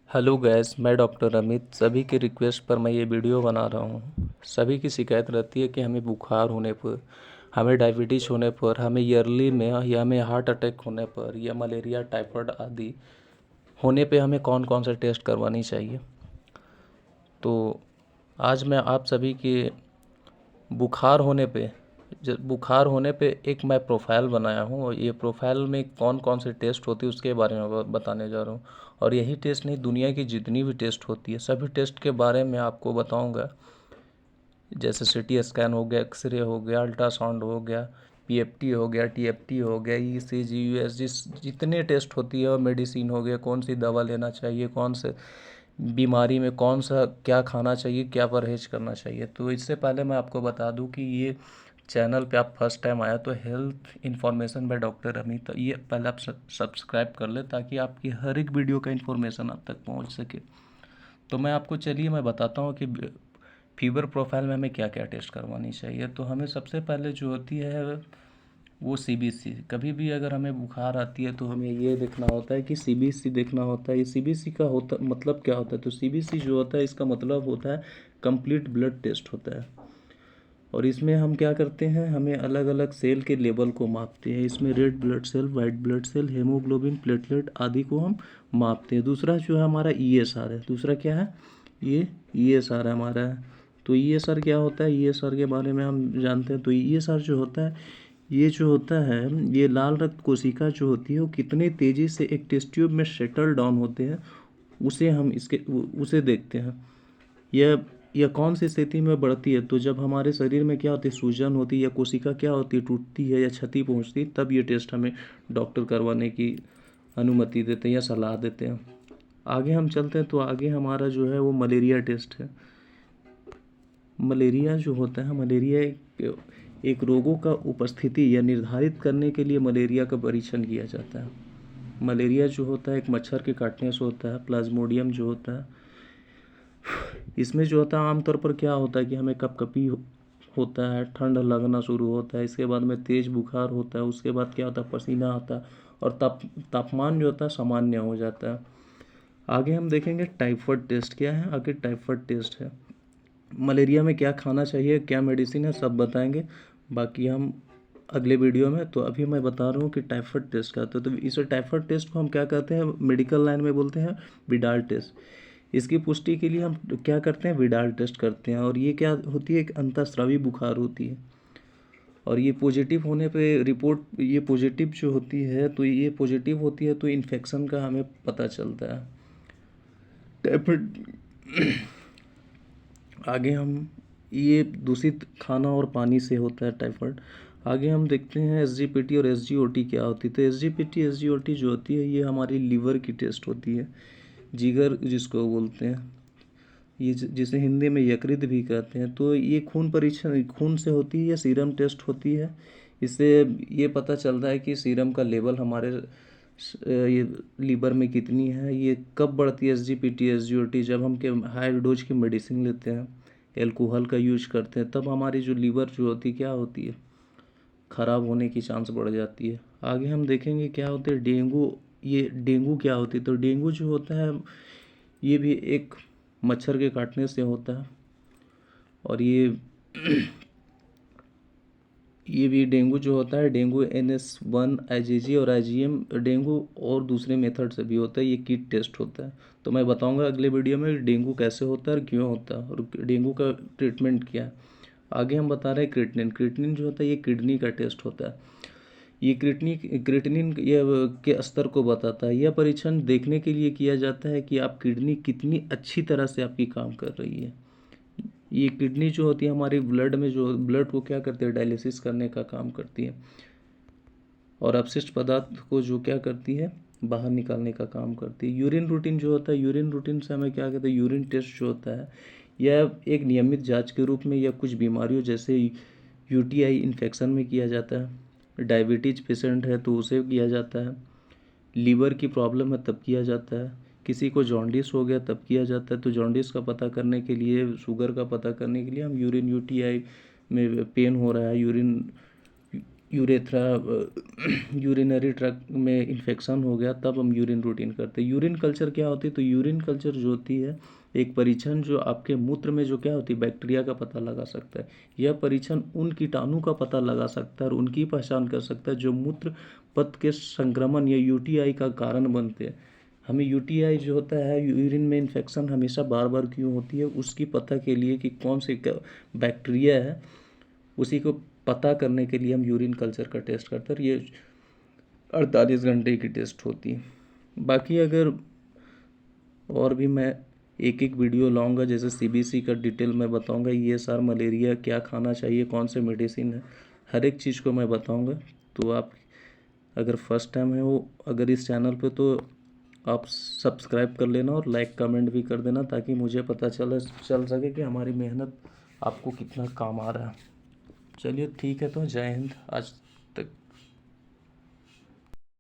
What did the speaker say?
Hello guys, मैं doctor Amit. सभी की रिक्वेस्ट पर मैं ये वीडियो बना रहा हूँ। सभी की शिकायत रहती है कि हमें बुखार होने पर, हमें डायबिटीज़ होने पर, हमें ईयरली में या हमें हार्ट अटैक होने पर या मलेरिया टाइफाइड आदि होने पे हमें कौन कौन से टेस्ट करवानी चाहिए। तो आज मैं आप सभी के बुखार होने पे एक मैं प्रोफाइल बनाया हूँ और ये प्रोफाइल में कौन कौन से टेस्ट होती है उसके बारे में बताने जा रहा हूँ। और यही टेस्ट नहीं, दुनिया की जितनी भी टेस्ट होती है सभी टेस्ट के बारे में आपको बताऊँगा। जैसे सीटी स्कैन हो गया, एक्सरे हो गया, अल्ट्रासाउंड हो गया, पीएफटी हो गया, टीएफटी हो गया, ईसीजी, यूएसजी, जितने टेस्ट होती है, और मेडिसिन हो गया, कौन सी दवा लेना चाहिए, कौन से बीमारी में कौन सा क्या खाना चाहिए, क्या परहेज करना चाहिए। तो इससे पहले मैं आपको बता दूं कि ये चैनल पे आप फर्स्ट टाइम आया तो health information by doctor Amit, तो ये पहले आप सब्सक्राइब कर ले ताकि आपकी हर एक वीडियो का इन्फॉर्मेशन आप तक पहुंच सके। तो मैं आपको चलिए मैं बताता हूँ कि फीवर प्रोफाइल में हमें क्या क्या टेस्ट करवानी चाहिए। तो हमें सबसे पहले जो होती है वो सीबीसी। कभी भी अगर हमें बुखार आती है तो हमें ये देखना होता है कि सीबीसी देखना होता है। ये सीबीसी का होता मतलब क्या होता है, तो सीबीसी जो होता है इसका मतलब होता है कंप्लीट ब्लड टेस्ट होता है। और इसमें हम क्या करते हैं, हमें अलग अलग सेल के लेवल को मापते हैं। इसमें red blood cell, white blood cell, haemoglobin, platelet आदि को हम मापते हैं। दूसरा जो है हमारा ईएसआर है। दूसरा क्या है, ये ईएसआर है हमारा है। तो ईएसआर क्या होता है, ईएसआर के बारे में हम जानते हैं। तो ईएसआर जो होता है, ये जो होता है, ये लाल रक्त कोशिका जो होती है वो कितनी तेज़ी से एक टेस्ट ट्यूब में सेटल डाउन होते हैं, उसे हम उसे देखते हैं। यह यह कौन सी स्थिति में बढ़ती है, तो जब हमारे शरीर में क्या होती है, सूजन होती है या कोशिका क्या होती है, टूटती है या क्षति पहुंचती है, तब ये टेस्ट हमें डॉक्टर करवाने की अनुमति देते हैं या सलाह देते हैं। आगे हम चलते हैं तो आगे हमारा जो है वो मलेरिया टेस्ट है। मलेरिया जो होता है, मलेरिया एक रोगों का उपस्थिति या निर्धारित करने के लिए मलेरिया का परीक्षण किया जाता है। मलेरिया जो होता है एक मच्छर के काटने से होता है, प्लाज्मोडियम जो होता है। इसमें जो होता है आमतौर पर क्या होता है कि हमें कपकपी होता है, ठंड लगना शुरू होता है, इसके बाद में तेज़ बुखार होता है, उसके बाद क्या होता है पसीना आता है, और तापमान जो होता है सामान्य हो जाता है। आगे हम देखेंगे टाइफाइड टेस्ट क्या है। आगे टाइफाइड टेस्ट है, मलेरिया में क्या खाना चाहिए, क्या मेडिसिन है, सब बताएंगे बाकी हम अगले वीडियो में। तो अभी मैं बता रहा हूँ कि टाइफाइड टेस्ट का तो इस टाइफाइड टेस्ट को हम क्या कहते हैं, मेडिकल लाइन में बोलते हैं विडाल टेस्ट। इसकी पुष्टि के लिए हम क्या करते हैं, विडाल टेस्ट करते हैं। और ये क्या होती है, एक अंतःस्रावी बुखार होती है। और ये पॉजिटिव होने पे रिपोर्ट, ये पॉजिटिव जो होती है, तो ये पॉजिटिव होती है तो इन्फेक्शन का हमें पता चलता है। टाइफाइड आगे हम, ये दूषित खाना और पानी से होता है टाइफाइड। आगे हम देखते हैं एसजीपीटी और एसजीओटी क्या होती है। तो एसजीपीटी एसजीओटी जो होती है ये हमारी लीवर की टेस्ट होती है, जिगर जिसको बोलते हैं, ये जिसे हिंदी में यकृत भी कहते हैं। तो ये खून परीक्षण खून से होती है या सीरम टेस्ट होती है। इससे ये पता चलता है कि सीरम का लेवल हमारे ये लीवर में कितनी है। ये कब बढ़ती है एसजीपीटी एसजीओटी, जब हम के हाई डोज की मेडिसिन लेते हैं, एल्कोहल का यूज करते हैं, तब हमारी जो लीवर जो होती है क्या होती है, ख़राब होने की चांस बढ़ जाती है। आगे हम देखेंगे क्या होते हैं डेंगू। ये डेंगू क्या होती है, तो डेंगू जो होता है ये भी एक मच्छर के काटने से होता है। और ये भी डेंगू जो होता है, डेंगू NS1 आईजीजी और आईजीएम डेंगू और दूसरे मेथड से भी होता है। ये किट टेस्ट होता है। तो मैं बताऊंगा अगले वीडियो में डेंगू कैसे होता है और क्यों होता है और डेंगू का ट्रीटमेंट क्या है। आगे हम बता रहे हैं क्रिएटिनिन। क्रिएटिनिन जो होता है ये किडनी का टेस्ट होता है। ये क्रिएटिनिन ये के स्तर को बताता है। यह परीक्षण देखने के लिए किया जाता है कि आप किडनी कितनी अच्छी तरह से आपकी काम कर रही है। ये किडनी जो होती है हमारी ब्लड में, जो ब्लड को क्या करती है, डायलिसिस करने का काम करती है, और अपशिष्ट पदार्थ को जो क्या करती है, बाहर निकालने का काम करती है। यूरिन रूटीन जो होता है, यूरिन रूटीन से हमें क्या कहते हैं, यूरिन टेस्ट जो होता है यह एक नियमित जांच के रूप में या कुछ बीमारियों जैसे यूटीआई इन्फेक्शन में किया जाता है। डायबिटीज पेशेंट है तो उसे किया जाता है। लीवर की प्रॉब्लम है तब किया जाता है। किसी को जॉन्डिस हो गया तब किया जाता है। तो जॉन्डिस का पता करने के लिए, शुगर का पता करने के लिए हम यूरिन, यूटीआई में पेन हो रहा है, यूरिन यूरेथ्रा यूरिनरी ट्रैक्ट में इन्फेक्शन हो गया, तब हम यूरिन रूटीन करते हैं। यूरिन कल्चर क्या होती है? तो यूरिन कल्चर जो होती है एक परीक्षण जो आपके मूत्र में जो क्या होती है बैक्टीरिया का पता लगा सकता है। यह परीक्षण उन कीटाणु का पता लगा सकता है और उनकी पहचान कर सकता है जो मूत्र पथ के संक्रमण या यूटीआई का कारण बनते हैं। हमें यूटीआई जो होता है, यूरिन में इन्फेक्शन हमेशा बार बार क्यों होती है, उसकी पता के लिए कि कौन सी बैक्टीरिया है, उसी को पता करने के लिए हम यूरिन कल्चर का टेस्ट करते हैं। ये 48 घंटे की टेस्ट होती है। बाकी अगर और भी मैं एक एक वीडियो लाऊंगा, जैसे सीबीसी का डिटेल में बताऊंगा, ये सार मलेरिया क्या खाना चाहिए, कौन से मेडिसिन है, हर एक चीज़ को मैं बताऊंगा। तो आप अगर फर्स्ट टाइम है वो अगर इस चैनल पे, तो आप सब्सक्राइब कर लेना और लाइक कमेंट भी कर देना, ताकि मुझे पता चल सके कि हमारी मेहनत आपको कितना काम आ रहा है। चलिए ठीक है, तो जय हिंद। आज